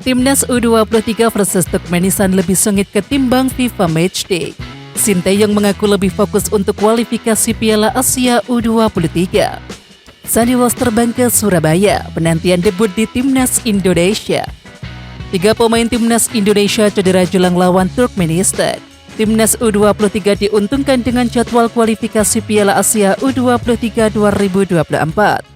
Timnas U23 versus Turkmenistan lebih sengit ketimbang FIFA Matchday. Sinteyong mengaku lebih fokus untuk kualifikasi Piala Asia U23. Sandy Walsh terbang ke Surabaya, penantian debut di Timnas Indonesia. 3 pemain Timnas Indonesia cedera jelang lawan Turkmenistan. Timnas U23 diuntungkan dengan jadwal kualifikasi Piala Asia U23 2024.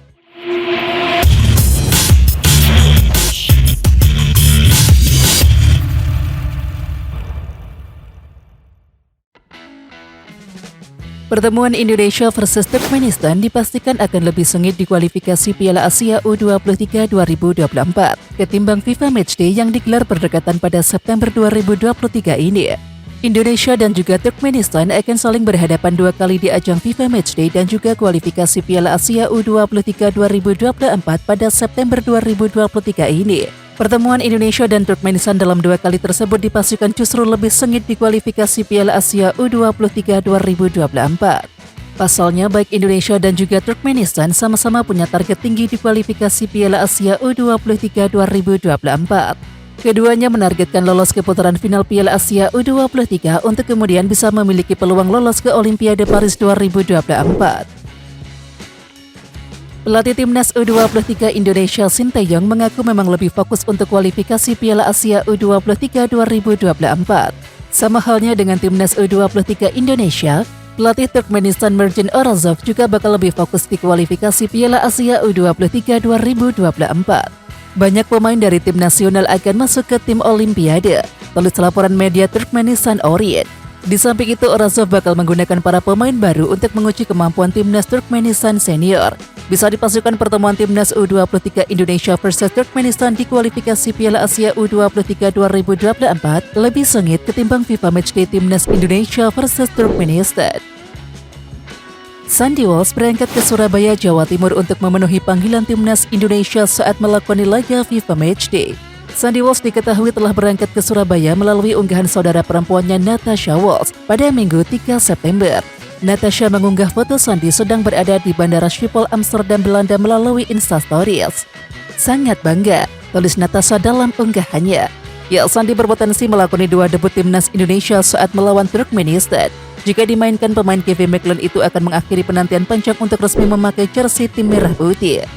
Pertemuan Indonesia versus Turkmenistan dipastikan akan lebih sengit di kualifikasi Piala Asia U23 2024 ketimbang FIFA Matchday yang digelar berdekatan pada September 2023 ini. Indonesia dan juga Turkmenistan akan saling berhadapan 2 kali di ajang FIFA Matchday dan juga kualifikasi Piala Asia U23 2024 pada September 2023 ini. Pertemuan Indonesia dan Turkmenistan dalam 2 kali tersebut dipastikan justru lebih sengit di kualifikasi Piala Asia U23 2024. Pasalnya, baik Indonesia dan juga Turkmenistan sama-sama punya target tinggi di kualifikasi Piala Asia U23 2024. Keduanya menargetkan lolos ke putaran final Piala Asia U23 untuk kemudian bisa memiliki peluang lolos ke Olimpiade Paris 2024. Pelatih Timnas U23 Indonesia Sinteyong mengaku memang lebih fokus untuk kualifikasi Piala Asia U23 2024. Sama halnya dengan Timnas U23 Indonesia, pelatih Turkmenistan Mirjan Orazov juga bakal lebih fokus di kualifikasi Piala Asia U23 2024. Banyak pemain dari tim nasional akan masuk ke tim Olimpiade, tulis laporan media Turkmenistan Orient. Di samping itu, Orazov bakal menggunakan para pemain baru untuk menguji kemampuan Timnas Turkmenistan senior. Bisa dipastikan pertemuan Timnas U23 Indonesia versus Turkmenistan di kualifikasi Piala Asia U23 2024 lebih sengit ketimbang FIFA Matchday Timnas Indonesia versus Turkmenistan. Sandy Walsh berangkat ke Surabaya, Jawa Timur untuk memenuhi panggilan Timnas Indonesia saat melakoni laga FIFA Matchday. Sandy Walsh diketahui telah berangkat ke Surabaya melalui unggahan saudara perempuannya Natasha Walsh pada Minggu 3 September. Natasha mengunggah foto Sandy sedang berada di Bandara Schiphol Amsterdam, Belanda melalui Instastories. Sangat bangga, tulis Natasha dalam unggahannya. Ya, Sandy berpotensi melakoni 2 debut Timnas Indonesia saat melawan Turkmenistan. Jika dimainkan, pemain Kevin McClellan itu akan mengakhiri penantian panjang untuk resmi memakai jersey tim merah putih.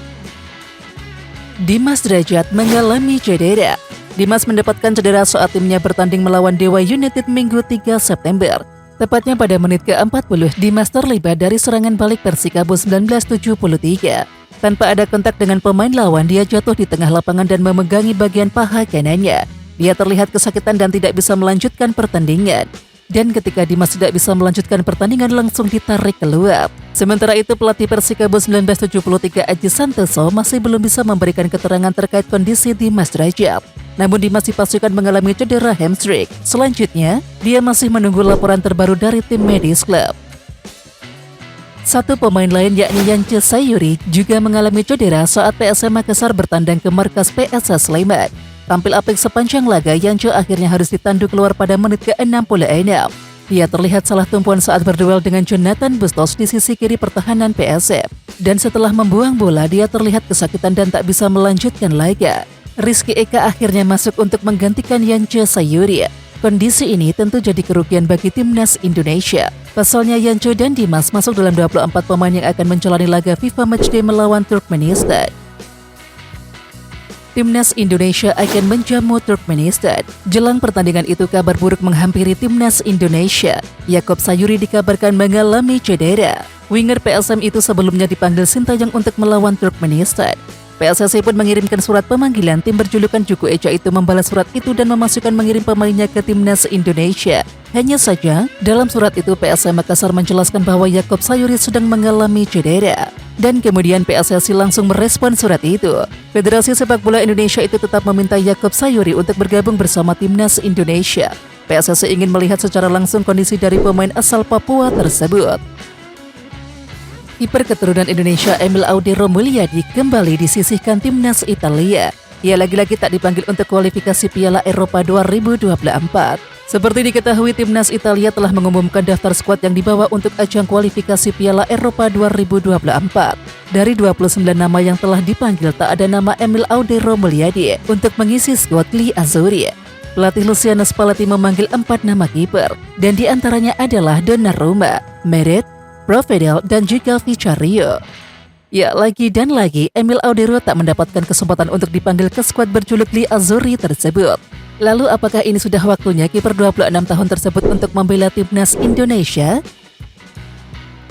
Dimas Derajat mengalami cedera. Dimas mendapatkan cedera saat timnya bertanding melawan Dewa United Minggu 3 September. Tepatnya pada menit ke-40, Dimas terlibat dari serangan balik Persikabo 1973. Tanpa ada kontak dengan pemain lawan, dia jatuh di tengah lapangan dan memegangi bagian paha kanannya. Dia terlihat kesakitan dan tidak bisa melanjutkan pertandingan. Dan ketika Dimas tidak bisa melanjutkan pertandingan, langsung ditarik keluar. Sementara itu, pelatih Persikabo 1973 Aji Santoso masih belum bisa memberikan keterangan terkait kondisi Dimas Derajat. Namun Dimas dipastikan mengalami cedera hamstring. Selanjutnya, dia masih menunggu laporan terbaru dari tim medis klub. Satu pemain lain yakni Yance Sayuri juga mengalami cedera saat PSM Makassar bertandang ke markas PSS Sleman. Tampil apik sepanjang laga, Yance akhirnya harus ditandu keluar pada menit ke-66. Dia terlihat salah tumpuan saat berduel dengan Jonathan Bustos di sisi kiri pertahanan PSM. Dan setelah membuang bola, dia terlihat kesakitan dan tak bisa melanjutkan laga. Rizky Eka akhirnya masuk untuk menggantikan Yance Sayuri. Kondisi ini tentu jadi kerugian bagi Timnas Indonesia. Pasalnya Yance dan Dimas masuk dalam 24 pemain yang akan menjalani laga FIFA Matchday melawan Turkmenistan. Timnas Indonesia akan menjamu Turkmenistan. Jelang pertandingan itu, kabar buruk menghampiri Timnas Indonesia. Yaakob Sayuri dikabarkan mengalami cedera. Winger PSM itu sebelumnya dipanggil Sinteyong untuk melawan Turkmenistan. PSSI pun mengirimkan surat pemanggilan. Tim berjulukan Juku Eja itu membalas surat itu dan memastikan mengirim pemainnya ke Timnas Indonesia. Hanya saja, dalam surat itu PSM Makassar menjelaskan bahwa Yaakob Sayuri sedang mengalami cedera. Dan kemudian PSSI langsung merespon surat itu. Federasi Sepak Bola Indonesia itu tetap meminta Yaakob Sayuri untuk bergabung bersama Timnas Indonesia. PSSI ingin melihat secara langsung kondisi dari pemain asal Papua tersebut. Kiper keturunan Indonesia Emil Audero Mulyadi kembali disisihkan Timnas Italia. Ia lagi-lagi tak dipanggil untuk kualifikasi Piala Eropa 2024. Seperti diketahui, Timnas Italia telah mengumumkan daftar skuad yang dibawa untuk ajang kualifikasi Piala Eropa 2024. Dari 29 nama yang telah dipanggil, tak ada nama Emil Audero Mulyadi untuk mengisi skuad Gli Azzurri. Pelatih Luciano Spalletti memanggil 4 nama kiper, dan diantaranya adalah Donnarumma, Meret, Provedel, dan juga Vicario. Ya, lagi dan lagi, Emil Audero tak mendapatkan kesempatan untuk dipanggil ke skuad berjuluk Gli Azzurri tersebut. Lalu apakah ini sudah waktunya kiper 26 tahun tersebut untuk membela timnas Indonesia?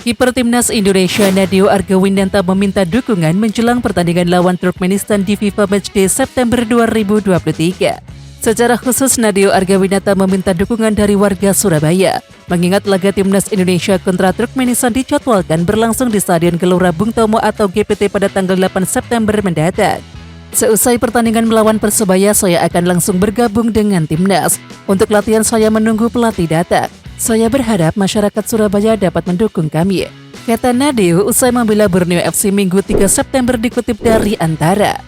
Kiper timnas Indonesia Nadeo Argawinata meminta dukungan menjelang pertandingan lawan Turkmenistan di FIFA Matchday September 2023. Secara khusus, Nadeo Argawinata meminta dukungan dari warga Surabaya, mengingat laga timnas Indonesia kontra Turkmenistan dijadwalkan berlangsung di Stadion Gelora Bung Tomo atau GPT pada tanggal 8 September mendatang. Seusai pertandingan melawan Persebaya, saya akan langsung bergabung dengan timnas. Untuk latihan saya menunggu pelatih datang. Saya berharap masyarakat Surabaya dapat mendukung kami, kata Nadeo usai membela Borneo FC Minggu 3 September dikutip dari Antara.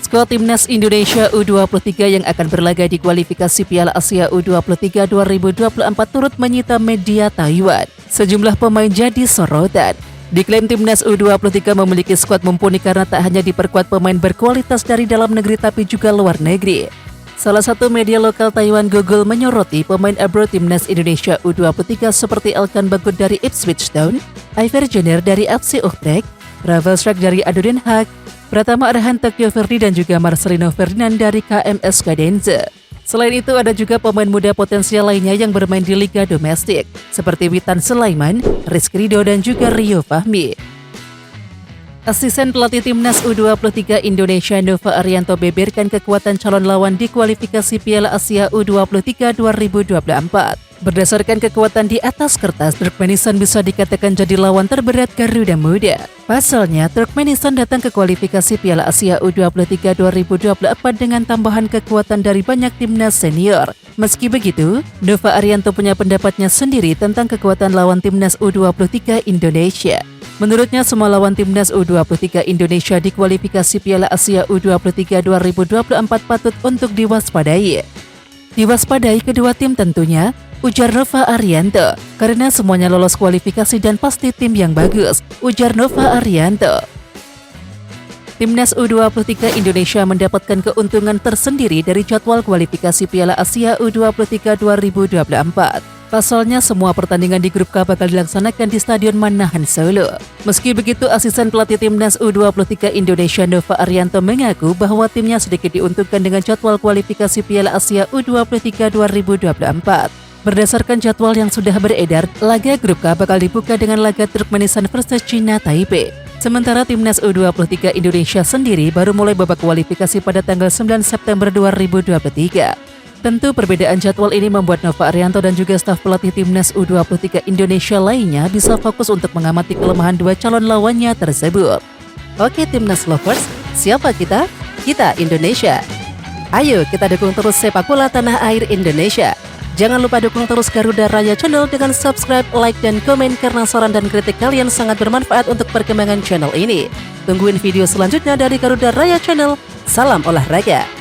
Skuad timnas Indonesia U23 yang akan berlaga di kualifikasi Piala Asia U23 2024 turut menyita media Taiwan. Sejumlah pemain jadi sorotan. Diklaim timnas U23 memiliki skuad mumpuni karena tak hanya diperkuat pemain berkualitas dari dalam negeri tapi juga luar negeri. Salah satu media lokal Taiwan Google menyoroti pemain abroad timnas Indonesia U23 seperti Elkan Bagot dari Ipswich Town, Iver Jenner dari FC Utrecht, Ravel Schrak dari ADO Den Haag, Pratama Arhan Tokyo Verdy dan juga Marcelino Ferdinand dari KMS Cadenza. Selain itu ada juga pemain muda potensial lainnya yang bermain di liga domestik seperti Witan Sulaiman, Rizky Ridho dan juga Rio Fahmi. Asisten pelatih timnas U23 Indonesia Nova Arianto beberkan kekuatan calon lawan di kualifikasi Piala Asia U23 2024. Berdasarkan kekuatan di atas kertas, Turkmenistan bisa dikatakan jadi lawan terberat Garuda Muda. Pasalnya, Turkmenistan datang ke kualifikasi Piala Asia U23 2024 dengan tambahan kekuatan dari banyak timnas senior. Meski begitu, Nova Arianto punya pendapatnya sendiri tentang kekuatan lawan timnas U23 Indonesia. Menurutnya, semua lawan timnas U23 Indonesia di kualifikasi Piala Asia U23 2024 patut untuk diwaspadai. Diwaspadai kedua tim tentunya, ujar Nova Arianto, karena semuanya lolos kualifikasi dan pasti tim yang bagus, ujar Nova Arianto. Timnas U23 Indonesia mendapatkan keuntungan tersendiri dari jadwal kualifikasi Piala Asia U23 2024. Pasalnya semua pertandingan di grup K bakal dilaksanakan di Stadion Manahan Solo. Meski begitu, asisten pelatih timnas U23 Indonesia Nova Arianto mengaku bahwa timnya sedikit diuntungkan dengan jadwal kualifikasi Piala Asia U23 2024. Berdasarkan jadwal yang sudah beredar, laga grup K bakal dibuka dengan laga Turkmenistan versus China Taipei. Sementara timnas U23 Indonesia sendiri baru mulai babak kualifikasi pada tanggal 9 September 2023. Tentu perbedaan jadwal ini membuat Nova Arianto dan juga staf pelatih timnas U23 Indonesia lainnya bisa fokus untuk mengamati kelemahan dua calon lawannya tersebut. Oke timnas lovers, siapa kita? Kita Indonesia. Ayo kita dukung terus sepak bola tanah air Indonesia. Jangan lupa dukung terus Garuda Raya Channel dengan subscribe, like, dan komen karena saran dan kritik kalian sangat bermanfaat untuk perkembangan channel ini. Tungguin video selanjutnya dari Garuda Raya Channel. Salam olahraga.